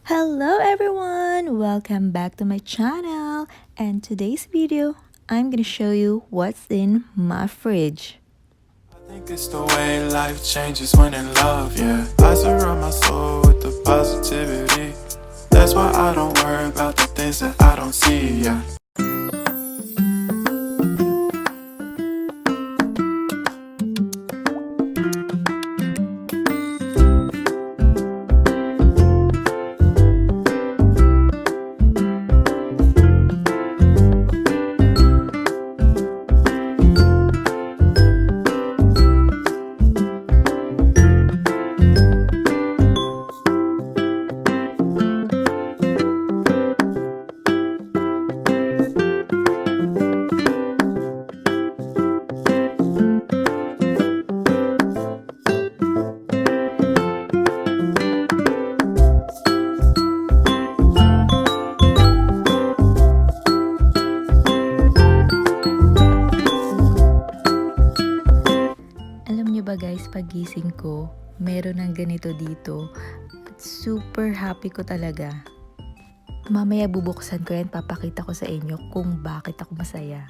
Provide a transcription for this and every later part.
Hello everyone! Welcome back to my channel, and today's video I'm gonna show you what's in my fridge. I think it's the way life changes when in love, yeah. I surround my soul with the positivity. That's why I don't worry about the things that I don't see, yeah. Alam niyo ba guys, pagising ko, meron ng ganito dito at super happy ko talaga. Mamaya bubuksan ko yan, papakita ko sa inyo kung bakit ako masaya.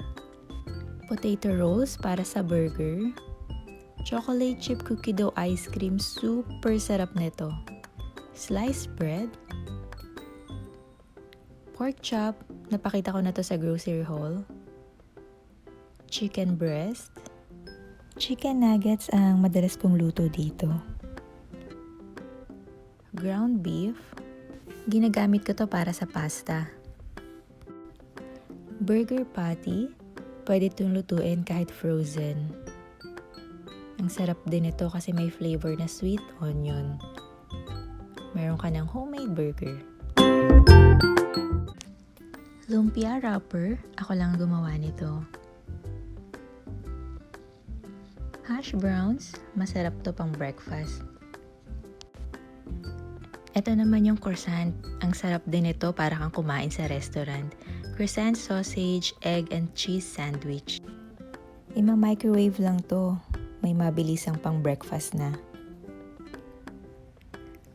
Potato rolls para sa burger. Chocolate chip cookie dough ice cream, super sarap nito. Sliced bread. Pork chop, napakita ko na to sa grocery haul. Chicken breast. Chicken nuggets ang madalas kong luto dito. Ground beef. Ginagamit ko to para sa pasta. Burger patty. Pwede itong lutuin kahit frozen. Ang sarap din ito kasi may flavor na sweet onion. Meron ka ng homemade burger. Lumpia wrapper. Ako lang gumawa nito. Hash browns, masarap to pang breakfast. Ito naman yung croissant. Ang sarap din ito para kang kumain sa restaurant. Croissant sausage, egg and cheese sandwich. Ima-microwave lang to. May mabilisang pang breakfast na.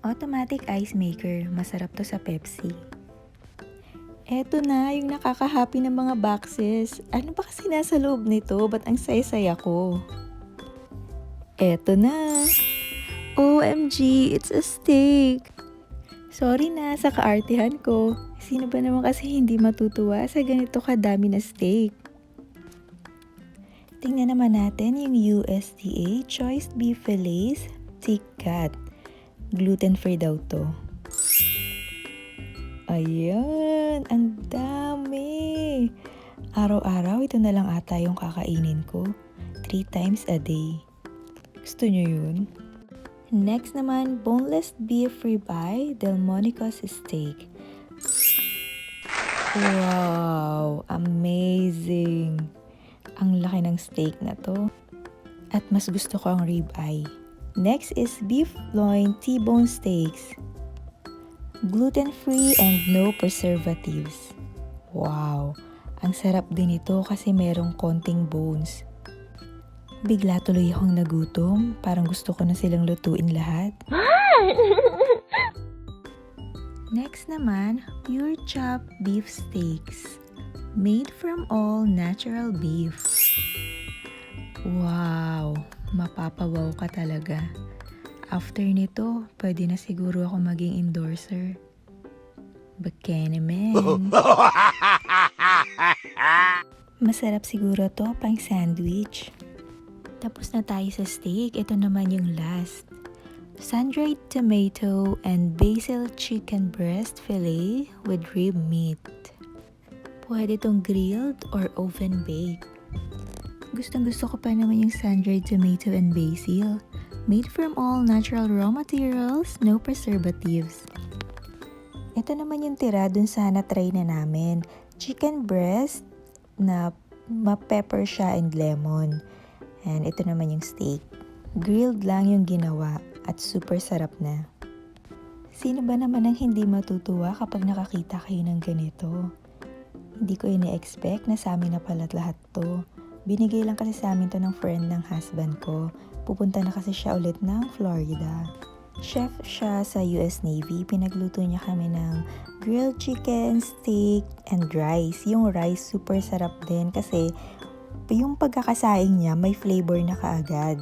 Automatic ice maker, masarap to sa Pepsi. Eto na, yung nakaka-happy ng mga boxes. Ano ba kasi nasa loob nito? Ba't ang saya-saya ko? Eto na! OMG! It's a steak! Sorry na sa kaartihan ko. Sino ba naman kasi hindi matutuwa sa ganito kadami na steak? Tingnan naman natin yung USDA Choice Beef Fillets Thick Cut. Gluten-free daw to. Ayan! Ang dami! Araw-araw ito na lang ata yung kakainin ko. 3 times a day. Gusto nyo yun? Next naman, boneless beef ribeye Delmonico's steak. Wow! Amazing! Ang laki ng steak na to. At mas gusto ko ang ribeye. Next is beef loin T-bone steaks. Gluten-free and no preservatives. Wow! Ang sarap din ito kasi merong konting bones. Bigla tuloy akong nagutom. Parang gusto ko na silang lutuin lahat. Next naman, pure chop beef steaks. Made from all natural beef. Wow! Mapapawaw ka talaga. After nito, pwede na siguro ako maging endorser. Bikini man. Masarap siguro to pang sandwich. Tapos na tayo sa steak, ito naman yung last. Sun-dried tomato and basil chicken breast fillet with rib meat. Pwede itong grilled or oven baked. Gustong-gusto ko pa naman yung sun-dried tomato and basil. Made from all natural raw materials, no preservatives. Ito naman yung tira dun sa na-try na namin. Chicken breast na ma-pepper siya and lemon. And ito naman yung steak. Grilled lang yung ginawa at super sarap na. Sino ba naman ang hindi matutuwa kapag nakakita kayo ng ganito? Hindi ko ini-expect na sa amin na pala lahat to. Binigay lang kasi sa amin to ng friend ng husband ko. Pupunta na kasi siya ulit ng Florida. Chef siya sa US Navy. Pinagluto niya kami ng grilled chicken, steak, and rice. Yung rice super sarap din kasi yung pagkakasaing niya may flavor na kaagad.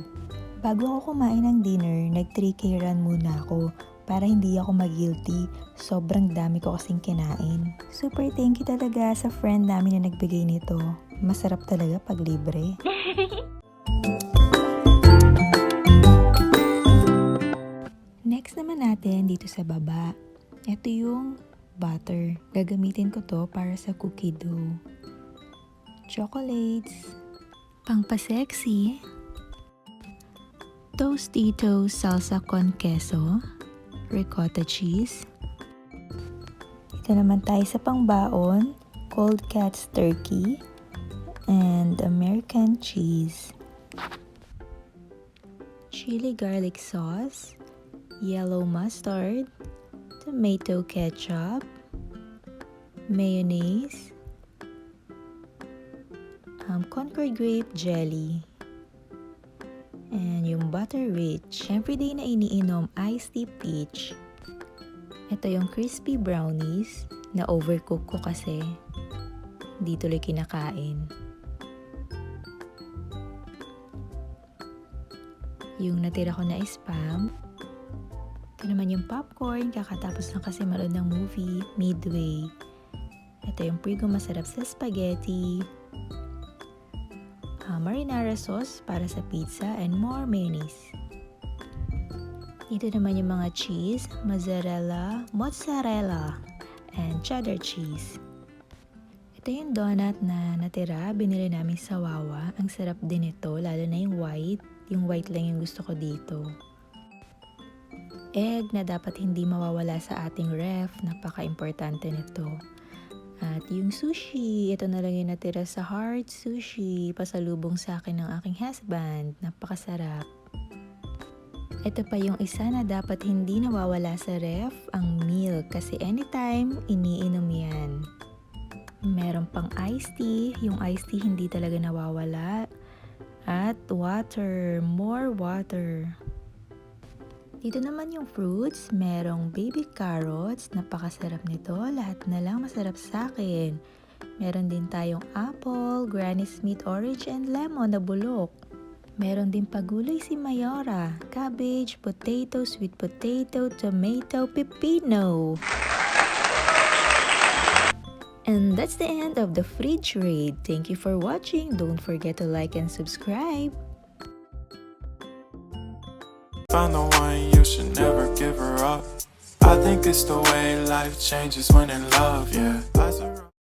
Bago ako kumain ng dinner, nag 3K run muna ako para hindi ako mag-guilty. Sobrang dami ko kasing kinain. Super thank you talaga sa friend namin na nagbigay nito. Masarap talaga pag libre. Next naman natin dito sa baba. Ito yung butter. Gagamitin ko to para sa cookie dough. Chocolates. Pangpa-sexy. Tostitos salsa con queso. Ricotta cheese. Ito naman tayo sa pangbaon. Cold Cat's turkey. And American cheese. Chili garlic sauce. Yellow mustard, tomato ketchup, mayonnaise, Concord grape jelly, and yung butter rich. Everyday na iniinom, iced tea peach. Ito yung crispy brownies na overcook ko kasi hindi tuloy kinakain. Yung natira ko na spam. Ito naman yung popcorn, kakatapos lang kasi manood ng movie, Midway. Ito yung prigo masarap sa spaghetti. Marinara sauce para sa pizza and more mayonnaise. Ito naman yung mga cheese, mozzarella, and cheddar cheese. Ito yung donut na natira, binili namin sa Wawa. Ang sarap din ito, lalo na yung white. Yung white lang yung gusto ko dito. Egg na dapat hindi mawawala sa ating ref, napaka-importante nito. At yung sushi, ito na lang yung natira sa Heart Sushi, pasalubong sa akin ng aking husband, napakasarap. Ito pa yung isa na dapat hindi nawawala sa ref, ang milk, kasi anytime iniinom yan. Meron pang iced tea, yung iced tea hindi talaga nawawala. At water, more water. Dito naman yung fruits, merong baby carrots, napakasarap nito, lahat na lang masarap sa akin. Meron din tayong apple, Granny Smith orange, and lemon na bulok. Meron din pagulay si Mayora, cabbage, potato, sweet potato, tomato, pepino. And that's the end of the fridge raid. Thank you for watching. Don't forget to like and subscribe. Found the one, you should never give her up. I think it's the way life changes when in love, yeah.